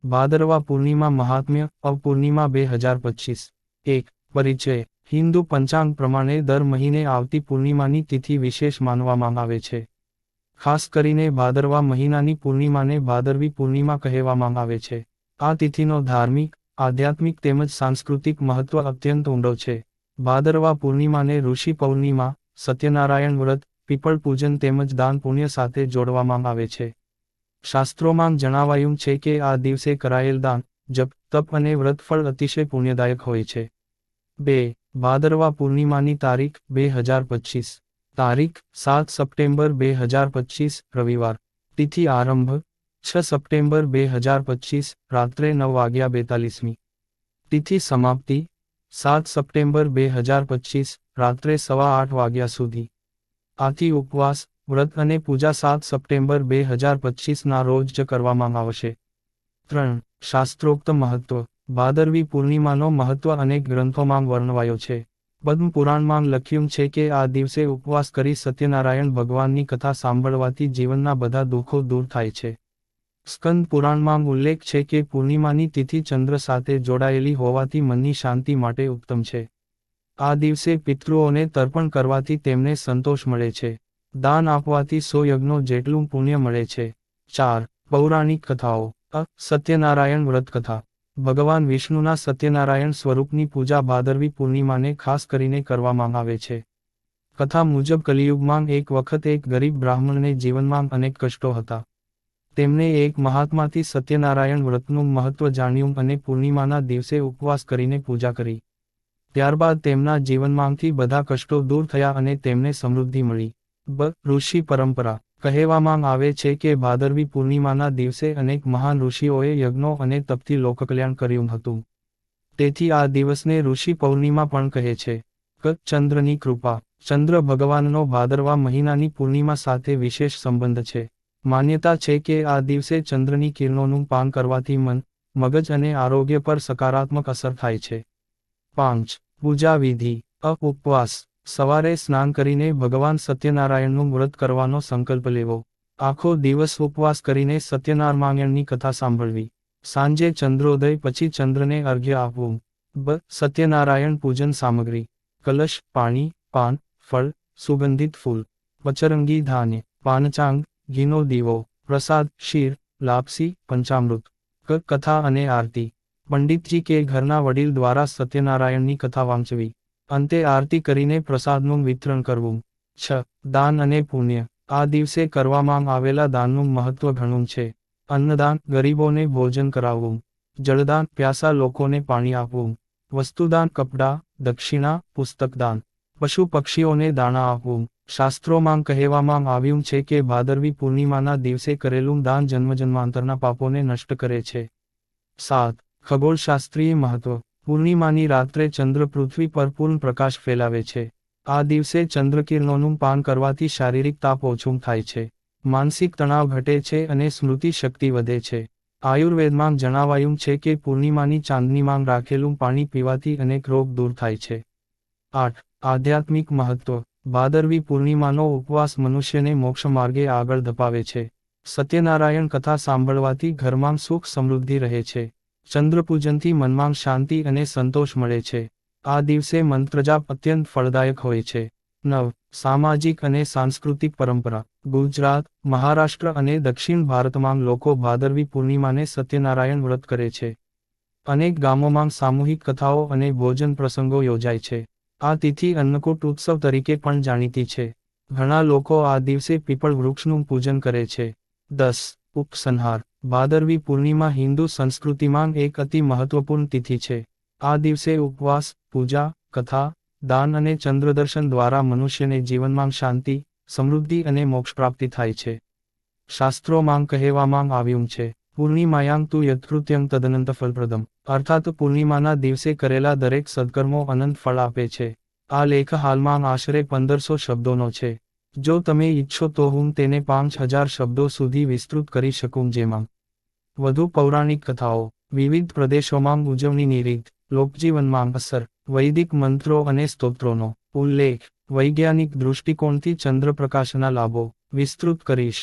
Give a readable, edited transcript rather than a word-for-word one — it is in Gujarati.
ભાદરવા પૂર્ણિમા મહાત્મ્ય અવપૂર્ણિમા 2025 1. પરિચય. હિન્દુ પંચાંગ પ્રમાણે દર મહિને આવતી પૂર્ણિમાની તિથિ વિશેષ માનવામાં આવે છે. ખાસ કરીને ભાદરવા મહિનાની પૂર્ણિમાને ભાદરવી પૂર્ણિમા કહેવામાં આવે છે. આ તિથિનો ધાર્મિક, આધ્યાત્મિક તેમજ સાંસ્કૃતિક મહત્વ અત્યંત ઊંડો છે. ભાદરવા પૂર્ણિમાને ઋષિ પૌર્ણિમા, સત્યનારાયણ વ્રત, પીપળ પૂજન તેમજ દાન પુણ્ય સાથે જોડવામાં આવે છે. શાસ્ત્રોમાં જણાવાયું છે કે આ દિવસે કરાયેલ દાન, જપ, તપ અને વ્રતફળ અતિશય પુણ્યદાયક હોય છે. 2. ભાદરવા પૂર્ણિમાની તારીખ 2025. તારીખ 7 સપ્ટેમ્બર 2025 રવિવાર. તિથિ આરંભ 6 સપ્ટેમ્બર 2025 રાત્રે 9:42. તિથિ સમાપ્તિ 7 સપ્ટેમ્બર 2025 રાત્રે 8:15 વાગ્યા સુધી. આથી ઉપવાસ, વ્રત અને પૂજા 7 સપ્ટેમ્બર 2025 ના રોજ જ કરવામાં આવશે. 3. શાસ્ત્રોક્ત મહત્વ. ભાદરવી પૂર્ણિમાનો મહત્વ અનેક ગ્રંથોમાં વર્ણવાયો છે. પદ્મ પુરાણમાં લખ્યું છે કે આ દિવસે ઉપવાસ કરી સત્યનારાયણ ભગવાનની કથા સાંભળવાથી જીવનના બધા દુઃખો દૂર થાય છે. સ્કંદ પુરાણમાં ઉલ્લેખ છે કે પૂર્ણિમાની તિથિ ચંદ્ર સાથે જોડાયેલી હોવાથી મનની શાંતિ માટે ઉત્તમ છે. આ દિવસે પિતૃઓને તર્પણ કરવાથી તેમને સંતોષ મળે છે. દાન આપવાથી 100 યજ્ઞો જેટલું પુણ્ય મળે છે. 4. પૌરાણિક કથાઓ. સત્યનારાયણ વ્રત કથા. ભગવાન વિષ્ણુના સત્યનારાયણ સ્વરૂપની પૂજા ભાદરવી પૂર્ણિમાને ખાસ કરીને કરવામાં આવે છે. કથા મુજબ કલિયુગમાં એક વખત એક ગરીબ બ્રાહ્મણને જીવનમાં અનેક કષ્ટો હતા. તેમણે એક મહાત્માથી સત્યનારાયણ વ્રતનું મહત્વ જાણ્યું અને પૂર્ણિમાના દિવસે ઉપવાસ કરીને પૂજા કરી. ત્યારબાદ તેમના જીવનમાંથી બધા કષ્ટો દૂર થયા અને તેમને સમૃદ્ધિ મળી. ઋષિ પરંપરા. કહેવામાં આવે છે કે ભાદરવી પૂર્ણિમાના દિવસે અનેક મહાન ઋષિઓએ યજ્ઞો અને તપથી લોકકલ્યાણ કર્યું હતું. તેથી આ દિવસને ઋષિ પૌર્ણિમા પણ કહે છે. ચંદ્રની કૃપા. ચંદ્ર ભગવાનનો ભાદરવા મહિનાની પૂર્ણિમા સાથે વિશેષ સંબંધ છે. માન્યતા છે કે આ દિવસે ચંદ્રની કિરણોનું પાન કરવાથી મન, મગજ અને આરોગ્ય પર સકારાત્મક અસર થાય છે. 5. પૂજા વિધિ. ઉપવાસ. સવારે સ્નાન કરીને ભગવાન સત્યનારાયણનું વ્રત કરવાનો સંકલ્પ લેવો. આખો દિવસ ઉપવાસ કરીને સત્યનારાયણની કથા સાંભળવી. સાંજે ચંદ્રોદય પછી ચંદ્રને અર્ઘ્ય આપવું. સત્યનારાયણ પૂજન સામગ્રી. કલશ, પાણી, પાન, ફળ, સુગંધિત ફૂલ, પચરંગી ધાન્ય, પાનચાંગ, ઘીનો દીવો, પ્રસાદ, શીર, લાપસી, પંચામૃત. કથા અને આરતી. પંડિતજી કે ઘરના વડીલ દ્વારા સત્યનારાયણની કથા વાંચવી. અંતે આરતી કરીને પ્રસાદનું વિતરણ કરવું. 6. દાન અને પુણ્ય. આ દિવસે કરવામાં આવેલા દાનનું મહત્વ ઘણું છે. અન્નદાન, ગરીબોને ભોજન કરાવવું. જળદાન, પ્યાસા લોકોને પાણી આપવું. વસ્તુદાન, કપડાં, દક્ષિણા, પુસ્તકદાન. પશુ પક્ષીઓને દાણા આપવું. શાસ્ત્રોમાં કહેવામાં આવ્યું છે કે ભાદરવી પૂર્ણિમાના દિવસે કરેલું દાન જન્મજન્માંતરના પાપોને નષ્ટ કરે છે. 7. ખગોળશાસ્ત્રીય મહત્વ. પૂર્ણિમાની રાત્રે ચંદ્ર પૃથ્વી પર પૂર્ણ પ્રકાશ ફેલાવે છે. આ દિવસે ચંદ્રકિરણોનું પાન કરવાથી શારીરિક તાપ ઓછું થાય છે. માનસિક તણાવ ઘટે છે અને સ્મૃતિ શક્તિ વધે છે. આયુર્વેદમાં જણાવાયું છે કે પૂર્ણિમાની ચાંદનીમાં રાખેલું પાણી પીવાથી અનેક રોગ દૂર થાય છે. 8. આધ્યાત્મિક મહત્વ. ભાદરવી પૂર્ણિમાનો ઉપવાસ મનુષ્યને મોક્ષ માર્ગે આગળ ધપાવે છે. સત્યનારાયણ કથા સાંભળવાથી ઘરમાં સુખ સમૃદ્ધિ રહે છે. ચંદ્રપૂજનથી મનમાં શાંતિ અને સંતોષ મળે છે. આ દિવસે મંત્રજાપ અત્યંત ફળદાયક હોય છે. 9. સામાજિક અને સાંસ્કૃતિક પરંપરા. ગુજરાત, મહારાષ્ટ્ર અને દક્ષિણ ભારતમાં લોકો ભાદરવી પૂર્ણિમાને સત્યનારાયણ વ્રત કરે છે. અનેક ગામોમાં સામૂહિક કથાઓ અને ભોજન પ્રસંગો યોજાય છે. આ તિથિ અન્નકૂટ ઉત્સવ તરીકે પણ જાણીતી છે. ઘણા લોકો આ દિવસે પીપળ વૃક્ષનું પૂજન કરે છે. 10. ઉપસંહાર. ભાદરવી પૂર્ણિમા હિન્દુ સંસ્કૃતિમાં એક અતિ મહત્વપૂર્ણ તિથિ છે. આ દિવસે ઉપવાસ, પૂજા, કથા, દાન અને ચંદ્રદર્શન દ્વારા મનુષ્યને જીવનમાં શાંતિ, સમૃદ્ધિ અને મોક્ષ પ્રાપ્તિ થાય છે. શાસ્ત્રોમાં કહેવામાં આવ્યું છે, પૂર્ણિમાયાં તુ યત્કૃત્યં તદનંત ફલપ્રદમ. અર્થાત પૂર્ણિમાના દિવસે કરેલા દરેક સદકર્મો અનંત ફળ આપે છે. આ લેખ હાલમાં આશરે 1500 શબ્દોનો છે. જો તમે ઈચ્છો તો હું તેને 5000 શબ્દો સુધી વિસ્તૃત કરી શકું. જેમાં વધુ પૌરાણિક કથાઓ, વિવિધ પ્રદેશોમાં ઉજવણીની રીત, લોકજીવનમાં અસર, વૈદિક મંત્રો અને સ્તોત્રોનો ઉલ્લેખ, વૈજ્ઞાનિક દૃષ્ટિકોણથી ચંદ્રપ્રકાશના લાભો વિસ્તૃત કરીશ.